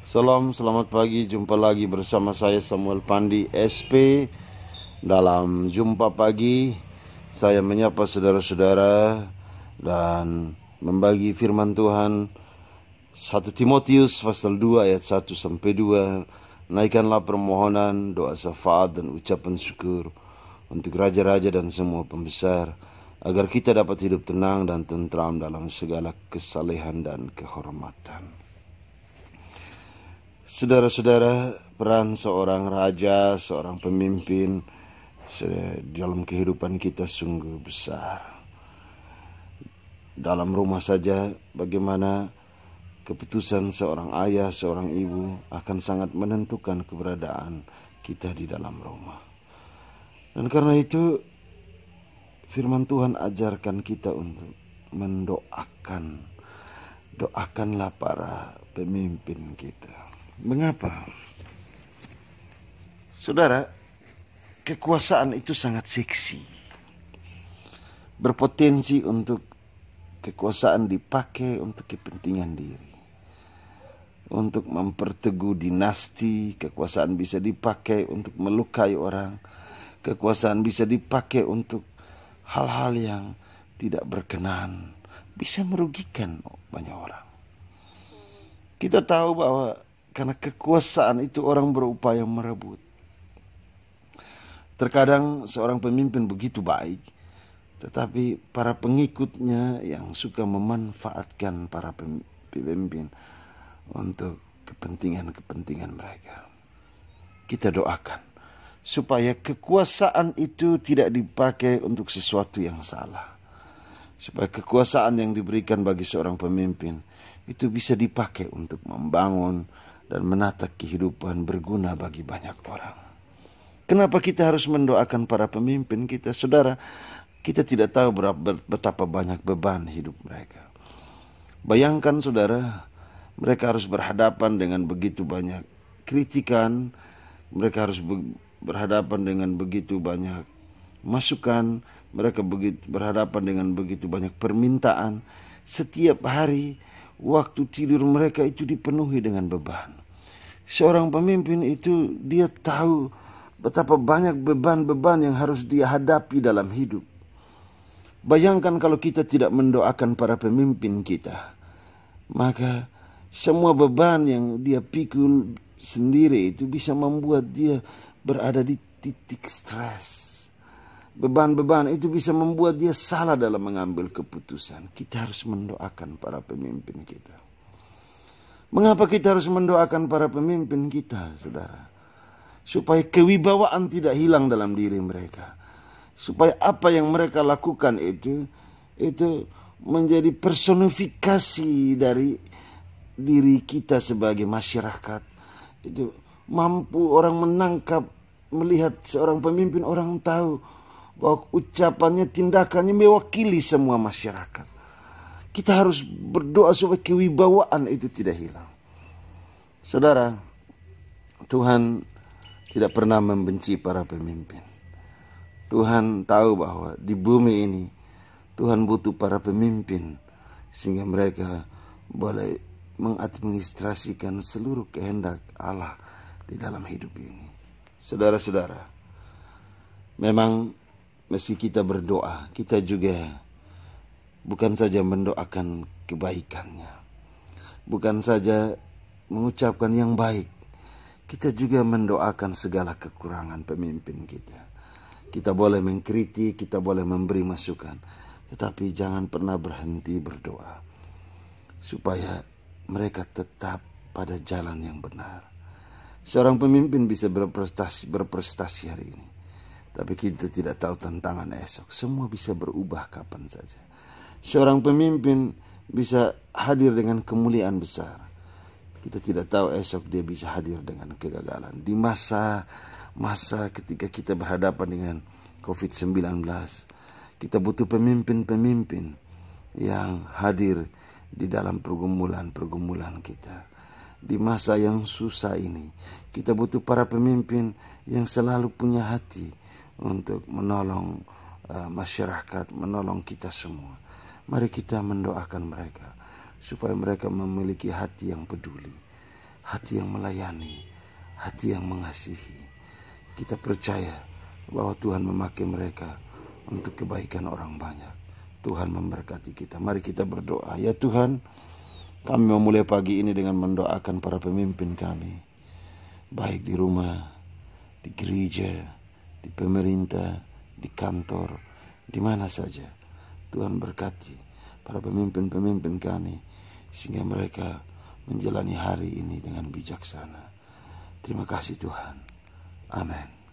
Salam, selamat pagi. Jumpa lagi bersama saya Samuel Pandi SP. Dalam jumpa pagi, saya menyapa saudara-saudara dan membagi firman Tuhan 1 Timotius pasal 2 ayat 1 sampai 2. Naikkanlah permohonan, doa syafaat dan ucapan syukur untuk raja-raja dan semua pembesar, agar kita dapat hidup tenang dan tentram dalam segala kesalehan dan kehormatan. Saudara-saudara, peran seorang raja, seorang pemimpin dalam kehidupan kita sungguh besar. Dalam rumah saja, bagaimana keputusan seorang ayah, seorang ibu akan sangat menentukan keberadaan kita di dalam rumah. Dan karena itu, firman Tuhan ajarkan kita untuk mendoakan. Doakanlah para pemimpin kita. Mengapa? Saudara, kekuasaan itu sangat seksi. Berpotensi untuk kekuasaan dipakai untuk kepentingan diri. Untuk memperteguh dinasti, kekuasaan bisa dipakai untuk melukai orang. Kekuasaan bisa dipakai untuk hal-hal yang tidak berkenan. Bisa merugikan banyak orang. Kita tahu bahwa karena kekuasaan itu orang berupaya merebut. Terkadang seorang pemimpin begitu baik, tetapi para pengikutnya yang suka memanfaatkan para pemimpin untuk kepentingan-kepentingan mereka. Kita doakan supaya kekuasaan itu tidak dipakai untuk sesuatu yang salah. Supaya kekuasaan yang diberikan bagi seorang pemimpin itu bisa dipakai untuk membangun dan menata kehidupan berguna bagi banyak orang. Kenapa kita harus mendoakan para pemimpin kita? Saudara, kita tidak tahu betapa banyak beban hidup mereka. Bayangkan saudara, mereka harus berhadapan dengan begitu banyak kritikan, mereka harus berhadapan dengan begitu banyak masukan, mereka berhadapan dengan begitu banyak permintaan. Setiap hari waktu tidur mereka itu dipenuhi dengan beban. Seorang pemimpin itu dia tahu betapa banyak beban-beban yang harus dia hadapi dalam hidup. Bayangkan kalau kita tidak mendoakan para pemimpin kita, maka semua beban yang dia pikul sendiri itu bisa membuat dia berada di titik stres. Beban-beban itu bisa membuat dia salah dalam mengambil keputusan. Kita harus mendoakan para pemimpin kita. Mengapa kita harus mendoakan para pemimpin kita, saudara? Supaya kewibawaan tidak hilang dalam diri mereka. Supaya apa yang mereka lakukan itu menjadi personifikasi dari diri kita sebagai masyarakat. Itu mampu orang menangkap, melihat seorang pemimpin, orang tahu bahwa ucapannya, tindakannya mewakili semua masyarakat. Kita harus berdoa supaya kewibawaan itu tidak hilang. Saudara, Tuhan tidak pernah membenci para pemimpin. Tuhan tahu bahwa di bumi ini Tuhan butuh para pemimpin sehingga mereka boleh mengadministrasikan seluruh kehendak Allah di dalam hidup ini. Saudara-saudara, memang meski kita berdoa, kita juga bukan saja mendoakan kebaikannya, bukan saja mengucapkan yang baik, kita juga mendoakan segala kekurangan pemimpin kita. Kita boleh mengkritik, kita boleh memberi masukan, tetapi jangan pernah berhenti berdoa supaya mereka tetap pada jalan yang benar. Seorang pemimpin bisa berprestasi hari ini, tapi kita tidak tahu tantangan esok. Semua bisa berubah kapan saja. Seorang pemimpin bisa hadir dengan kemuliaan besar. Kita tidak tahu esok dia bisa hadir dengan kegagalan. Di masa ketika kita berhadapan dengan COVID-19, kita butuh pemimpin-pemimpin yang hadir di dalam pergumulan-pergumulan kita. Di masa yang susah ini, kita butuh para pemimpin yang selalu punya hati untuk menolong masyarakat, menolong kita semua. Mari kita mendoakan mereka supaya mereka memiliki hati yang peduli, hati yang melayani, hati yang mengasihi. Kita percaya bahwa Tuhan memakai mereka untuk kebaikan orang banyak. Tuhan memberkati kita. Mari kita berdoa. Ya Tuhan, kami memulai pagi ini dengan mendoakan para pemimpin kami, baik di rumah, di gereja, di pemerintah, di kantor, di mana saja. Tuhan berkati para pemimpin-pemimpin kami, sehingga mereka menjalani hari ini dengan bijaksana. Terima kasih Tuhan. Amin.